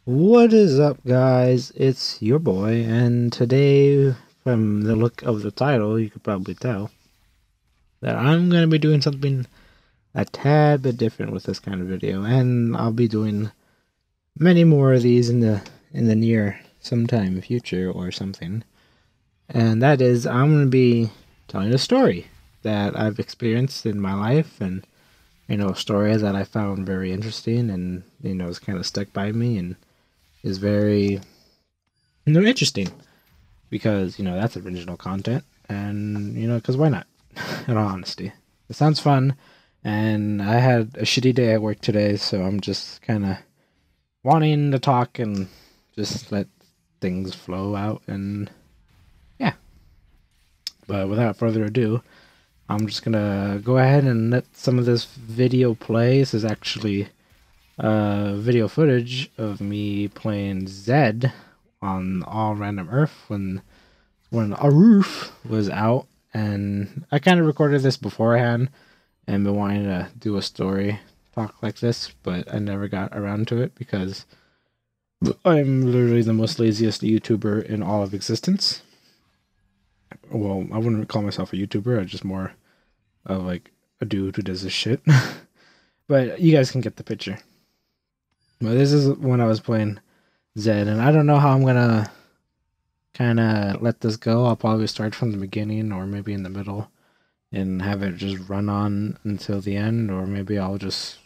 What is up, guys? It's your boy, and today, from the look of the title, you could probably tell that I'm going to be doing something a tad bit different with this kind of video, and I'll be doing many more of these in the near sometime future or something. And that is, I'm going to be telling a story that I've experienced in my life, and a story that I found very interesting, and it's kind of stuck by me and is very interesting because that's original content, and because why not? In all honesty, it sounds fun, and I had a shitty day at work today, so I'm just kind of wanting to talk and just let things flow out, and yeah. But without further ado, I'm just gonna go ahead and let some of this video play. This is actually video footage of me playing Zed on All Random Earth when a roof was out, and I kind of recorded this beforehand and been wanting to do a story talk like this, but I never got around to it because I'm literally the most laziest YouTuber in all of existence. Well, I wouldn't call myself a YouTuber. I'm just more of like a dude who does this shit. But you guys can get the picture. Well, this is when I was playing Zed, and I don't know how I'm gonna kind of let this go. I'll probably start from the beginning or maybe in the middle and have it just run on until the end, or maybe I'll just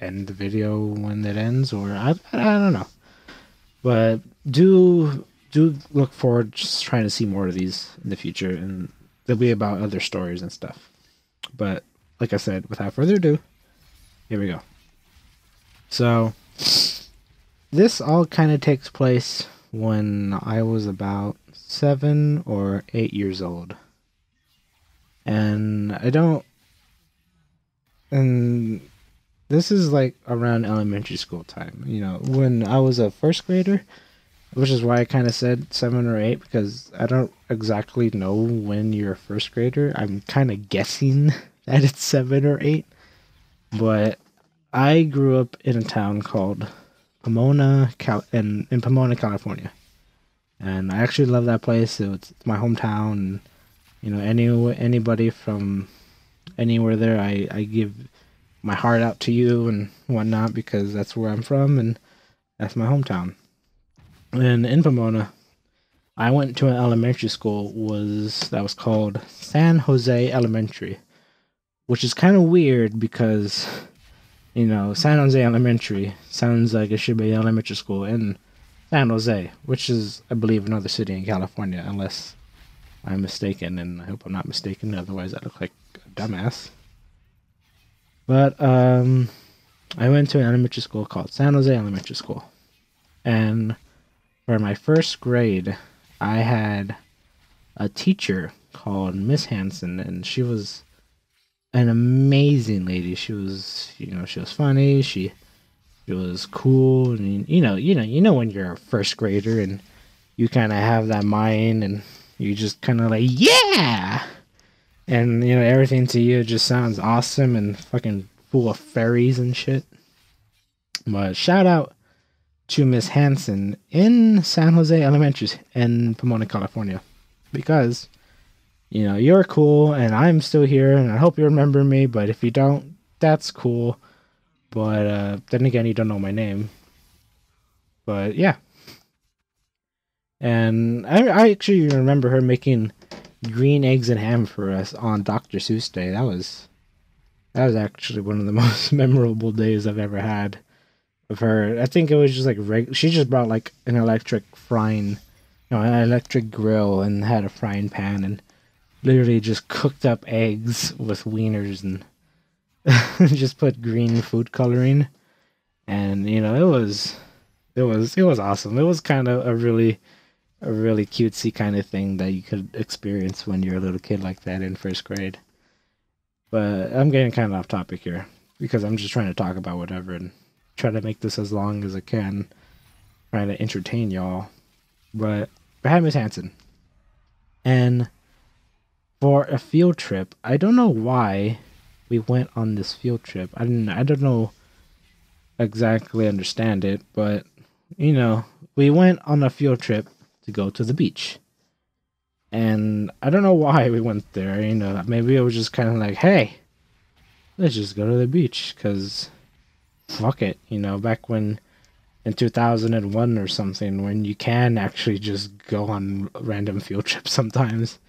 end the video when it ends, or I don't know. But do look forward just trying to see more of these in the future, and they'll be about other stories and stuff. But like I said, without further ado, here we go. So this all kind of takes place when I was about 7 or 8 years old. And this is like around elementary school time, when I was a first grader, which is why I kind of said 7 or 8, because I don't exactly know when you're a first grader. I'm kind of guessing that it's 7 or 8, but I grew up in a town called in Pomona, California, and I actually love that place. So it's my hometown. Anybody from anywhere there, I give my heart out to you and whatnot, because that's where I'm from and that's my hometown. And in Pomona, I went to an elementary school that was called San Jose Elementary, which is kind of weird because San Jose Elementary sounds like it should be elementary school in San Jose, which is, I believe, another city in California, unless I'm mistaken, and I hope I'm not mistaken, otherwise I look like a dumbass. But I went to an elementary school called San Jose Elementary School, and for my first grade, I had a teacher called Miss Hanson, and she was an amazing lady. She was, she was funny. She was cool, and when you're a first grader and you kind of have that mind, and you just kind of like, yeah, and everything to you just sounds awesome and fucking full of fairies and shit. But shout out to Miss Hanson in San Jose Elementary in Pomona, California, because you're cool, and I'm still here, and I hope you remember me, but if you don't, that's cool. But then again, you don't know my name. But yeah. And I actually remember her making green eggs and ham for us on Dr. Seuss Day. That was actually one of the most memorable days I've ever had of her. I think it was just like she just brought like an electric an electric grill, and had a frying pan, and literally just cooked up eggs with wieners and just put green food coloring, and it was awesome. It was kind of a really cutesy kind of thing that you could experience when you're a little kid like that in first grade. But I'm getting kind of off topic here because I'm just trying to talk about whatever and try to make this as long as I can, trying to entertain y'all. But I had Miss Hanson, and for a field trip, I don't know why we went on this field trip. I don't know exactly understand it, but you know, we went on a field trip to go to the beach. And I don't know why we went there, maybe it was just kind of like, hey, let's just go to the beach, because fuck it, back when in 2001 or something, when you can actually just go on random field trips sometimes.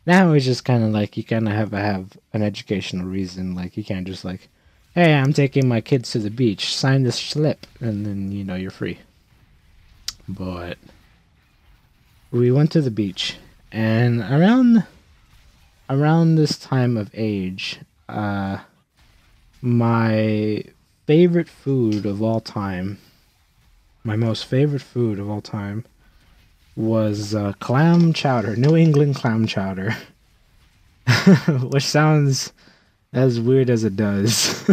Now it's just kind of like you kind of have an educational reason. Like you can't just like, hey, I'm taking my kids to the beach, sign this slip, and then you're free. But we went to the beach, and around this time of age, my favorite food of all time, my most favorite food of all time, was clam chowder, New England clam chowder, which sounds as weird as it does.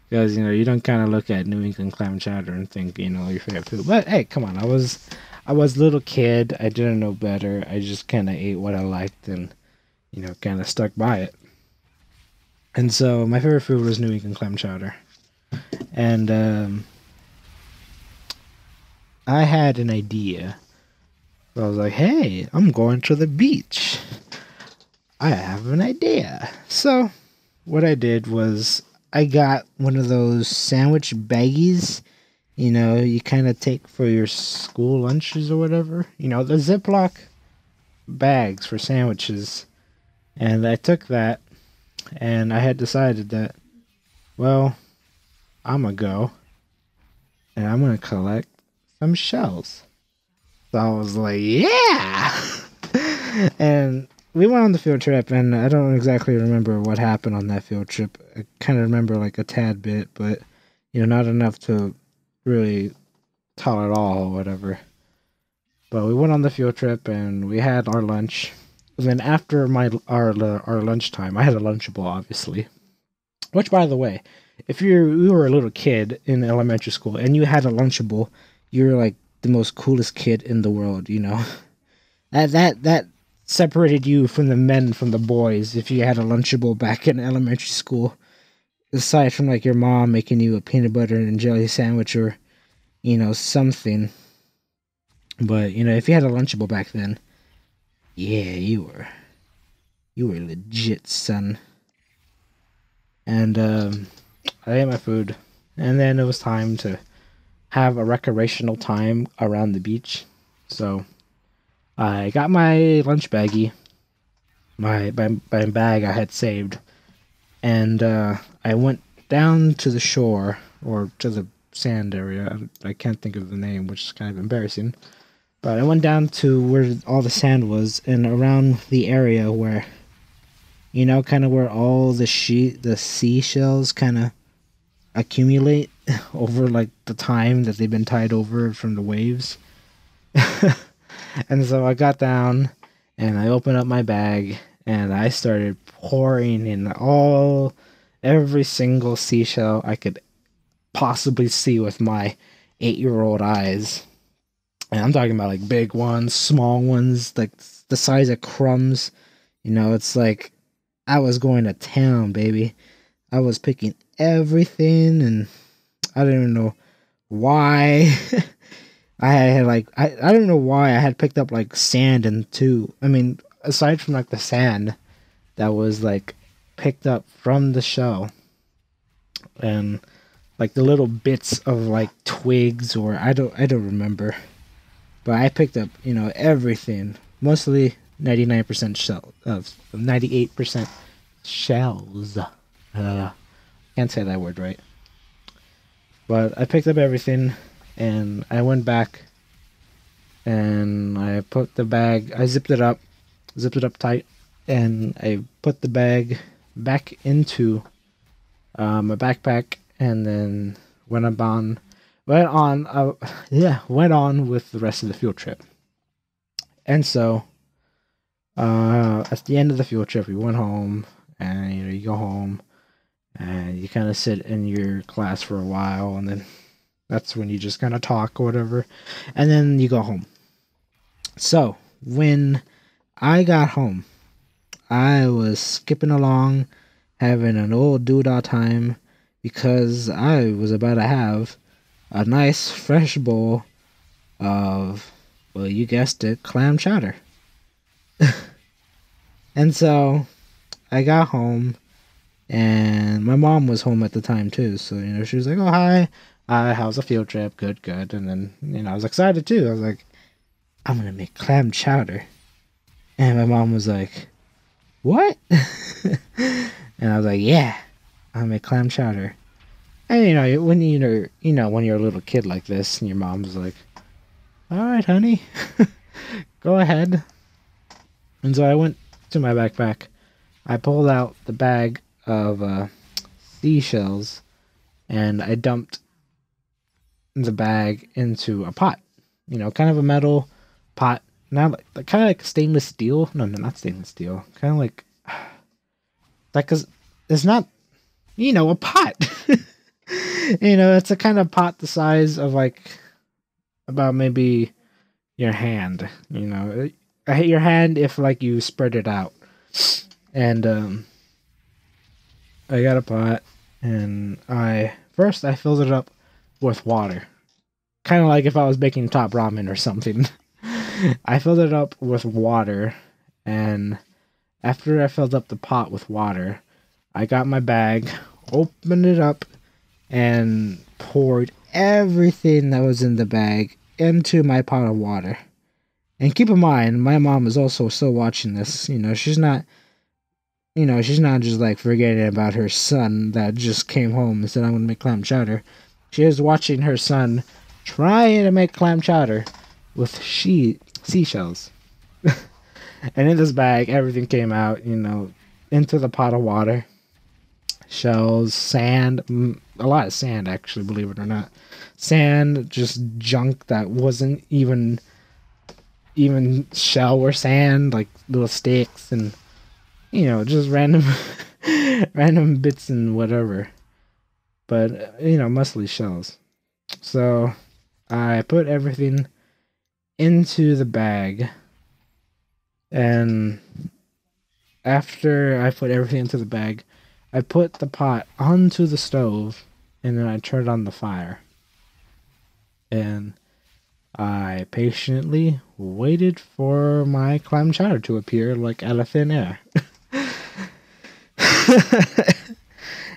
Because you don't kind of look at New England clam chowder and think your favorite food. But hey, come on, I was a little kid. I didn't know better. I just kind of ate what I liked and kind of stuck by it. And so my favorite food was New England clam chowder. And I had an idea. So I was like, hey, I'm going to the beach. I have an idea. So what I did was I got one of those sandwich baggies, you kind of take for your school lunches or whatever. The Ziploc bags for sandwiches. And I took that, and I had decided that, well, I'm going to go, and I'm going to collect some shells. So I was like, yeah! And we went on the field trip, and I don't exactly remember what happened on that field trip. I kind of remember like a tad bit, but not enough to really tell it all or whatever. But we went on the field trip, and we had our lunch. And then after our lunchtime, I had a Lunchable, obviously. Which, by the way, if you were a little kid in elementary school and you had a Lunchable, you're like the most coolest kid in the world. That separated you from the men from the boys if you had a Lunchable back in elementary school. Aside from like your mom making you a peanut butter and jelly sandwich or something. But if you had a Lunchable back then, yeah, you were legit, son. And I ate my food, and then it was time to have a recreational time around the beach. So I got my lunch baggie, my bag I had saved, and I went down to the shore, or to the sand area. I can't think of the name, which is kind of embarrassing. But I went down to where all the sand was, and around the area where, kind of where all the seashells kind of accumulate over like the time that they've been tied over from the waves. And so I got down, and I opened up my bag, and I started pouring in every single seashell I could possibly see with my 8-year-old eyes. And I'm talking about like big ones, small ones, like the size of crumbs. It's like I was going to town, baby. I was picking everything, and I don't even know why. I don't know why I had picked up like sand and too. I mean, aside from like the sand that was like picked up from the shell, and like the little bits of like twigs, or I don't remember. But I picked up, everything. Mostly 99% shell, 98% shells. Can't say that word right. But I picked up everything, and I went back, and I put the bag, I zipped it up tight, and I put the bag back into my backpack, and then went on with the rest of the field trip. And so at the end of the field trip, we went home, and you go home and you kind of sit in your class for a while, and then that's when you just kind of talk or whatever, and then you go home. So when I got home, I was skipping along, having an old doodah time, because I was about to have a nice fresh bowl of, well, you guessed it, clam chowder. And so I got home, and my mom was home at the time too. So she was like, "Oh, hi, how's the field trip? Good, good." And then I was excited too. I was like, "I'm gonna make clam chowder," and my mom was like, "What?" And I was like, "Yeah, I'll make clam chowder." And when you're a little kid like this, and your mom's like, "All right, honey, go ahead." And so I went to my backpack. I pulled out the bag of seashells, and I dumped the bag into a pot. Kind of a metal pot, not like kind of like stainless steel. No, not stainless steel. Kind of like, cause it's not, a pot. It's a kind of pot the size of like about maybe your hand. I hit your hand if like you spread it out. And I got a pot, and I filled it up with water, kind of like if I was making top ramen or something. I filled it up with water, and after I filled up the pot with water, I got my bag, opened it up, and poured everything that was in the bag into my pot of water. And keep in mind, my mom is also still watching this. She's not just like forgetting about her son that just came home and said, "I'm going to make clam chowder." She is watching her son trying to make clam chowder with seashells. And in this bag, everything came out, into the pot of water. Shells, sand, a lot of sand, actually, believe it or not. Sand, just junk that wasn't even shell or sand, like little sticks and just random random bits and whatever. But mostly shells. So I put everything into the bag, and after I put everything into the bag, I put the pot onto the stove, and then I turned on the fire. And I patiently waited for my clam chowder to appear like out of thin air.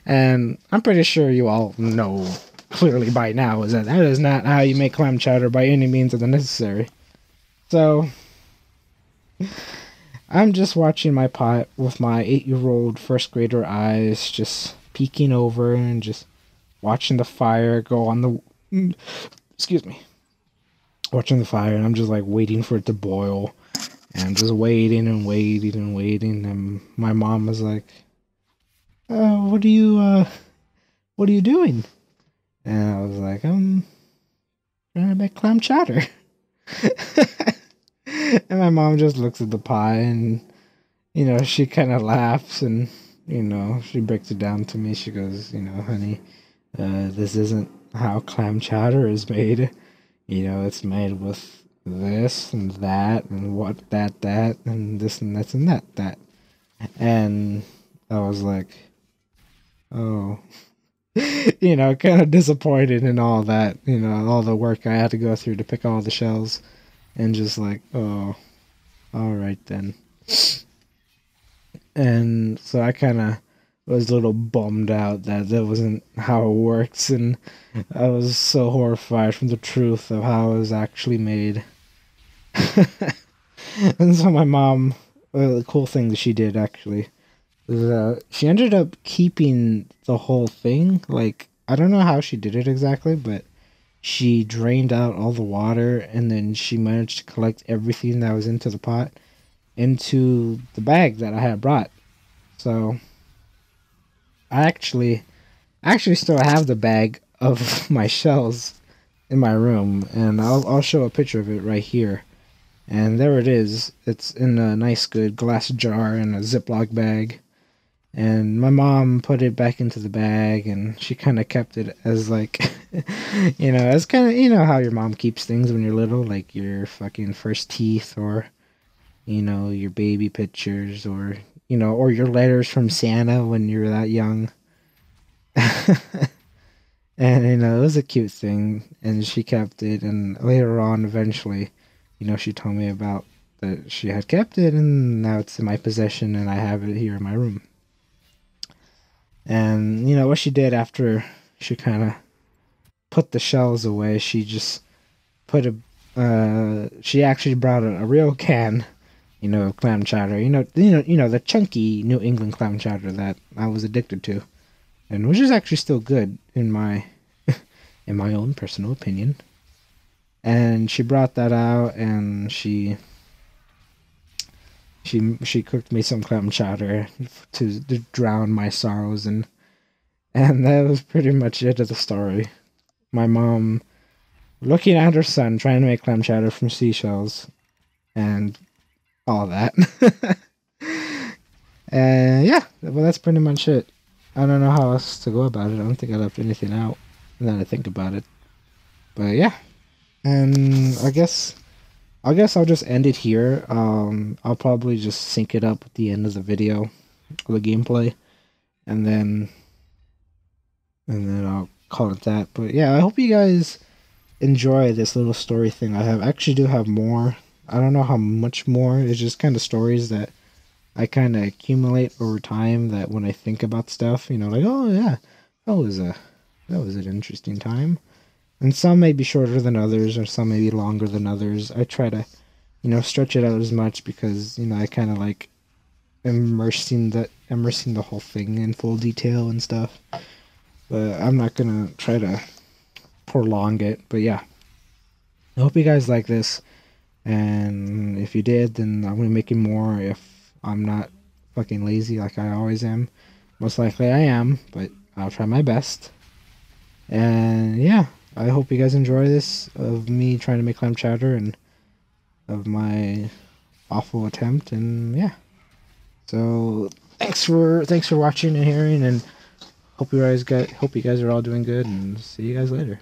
And I'm pretty sure you all know clearly by now that is not how you make clam chowder by any means of the necessary. So I'm just watching my pot with my 8-year-old first grader eyes, just peeking over and just watching the fire go on the excuse me. Watching the fire, and I'm just like waiting for it to boil. And I'm just waiting and waiting and waiting, and my mom was like, what are you doing?" And I was like, "I'm trying to make clam chowder." And my mom just looks at the pie, and she kind of laughs, and she breaks it down to me. She goes, "Honey, this isn't how clam chowder is made. It's made with this and that and that and this and that and that." And I was like, "Oh," kind of disappointed in all that, all the work I had to go through to pick all the shells, and just like, "Oh, all right then." And so I kind of was a little bummed out that wasn't how it works, and I was so horrified from the truth of how it was actually made. And so my mom, the cool thing that she did actually was she ended up keeping the whole thing. Like, I don't know how she did it exactly, but she drained out all the water, and then she managed to collect everything that was into the pot into the bag that I had brought. So I actually still have the bag of my shells in my room, and I'll show a picture of it right here. And there it is. It's in a nice good glass jar in a Ziploc bag. And my mom put it back into the bag, and she kind of kept it as like, as kind of, how your mom keeps things when you're little, like your fucking first teeth, or, your baby pictures, or, or your letters from Santa when you're that young. And it was a cute thing, and she kept it. And later on, eventually, she told me about that she had kept it, and now it's in my possession, and I have it here in my room. And what she did after she kind of put the shells away, she just put a she actually brought a real can, of clam chowder. The chunky New England clam chowder that I was addicted to, and which is actually still good in my in my own personal opinion. And she brought that out, and she cooked me some clam chowder to drown my sorrows, and that was pretty much it of the story. My mom looking at her son trying to make clam chowder from seashells and all that. And yeah, well, that's pretty much it. I don't know how else to go about it. I don't think I left anything out now that I think about it. But yeah, and I guess I'll just end it here. I'll probably just sync it up at the end of the video, of the gameplay, and then I'll call it that. But yeah, I hope you guys enjoy this little story thing I have. I actually do have more. I don't know how much more. It's just kind of stories that I kind of accumulate over time. That when I think about stuff, like, oh yeah, that was an interesting time. And some may be shorter than others, or some may be longer than others. I try to, stretch it out as much because I kind of like immersing the whole thing in full detail and stuff. But I'm not gonna try to prolong it. But yeah, I hope you guys like this. And if you did, then I'm gonna be making more if I'm not fucking lazy like I always am. Most likely I am, but I'll try my best. And yeah, I hope you guys enjoy this of me trying to make clam chowder and of my awful attempt. And yeah, so thanks for watching and hearing, and hope you guys are all doing good, and see you guys later.